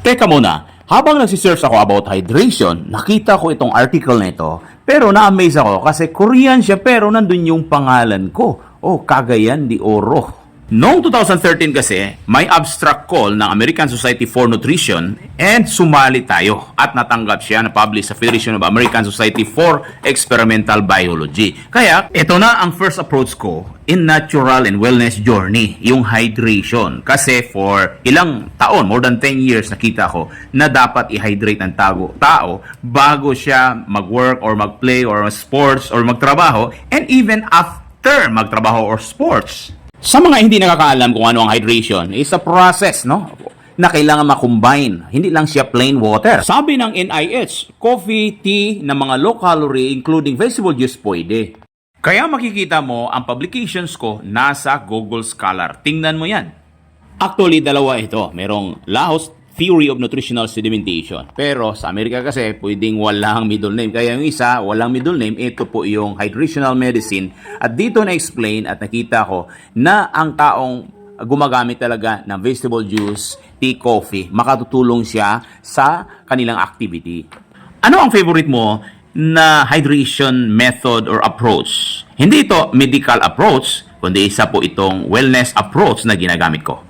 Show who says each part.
Speaker 1: Teka muna, habang nagsisearch ako about hydration, nakita ko itong article na ito, pero na-amaze ako kasi Korean siya pero nandun yung pangalan ko. Oh, Cagayan de Oro. Noong 2013 kasi, may abstract call ng American Society for Nutrition and sumali tayo at natanggap siya na publish sa Federation of American Society for Experimental Biology. Kaya, ito na ang first approach ko in natural and wellness journey, yung hydration. Kasi for ilang taon, more than 10 years, nakita ko na dapat i-hydrate ang tao bago siya mag-work or mag-play or sports or magtrabaho and even after magtrabaho or sports. Sa mga hindi nakakaalam kung ano ang hydration, is a process, no? Na kailangan makombine. Hindi lang siya plain water. Sabi ng NIH, coffee, tea na mga low calorie including vegetable juice pwede. Kaya makikita mo ang publications ko nasa Google Scholar. Tingnan mo yan. Actually, dalawa ito. Merong Laos Theory of Nutritional Sedimentation. Pero sa Amerika kasi, pwedeng walang middle name. Kaya yung isa, walang middle name, ito po yung Hydrational Medicine. At dito na-explain at nakita ko na ang taong gumagamit talaga ng vegetable juice, tea, coffee, makatutulong siya sa kanilang activity. Ano ang favorite mo na hydration method or approach? Hindi ito medical approach, kundi isa po itong wellness approach na ginagamit ko.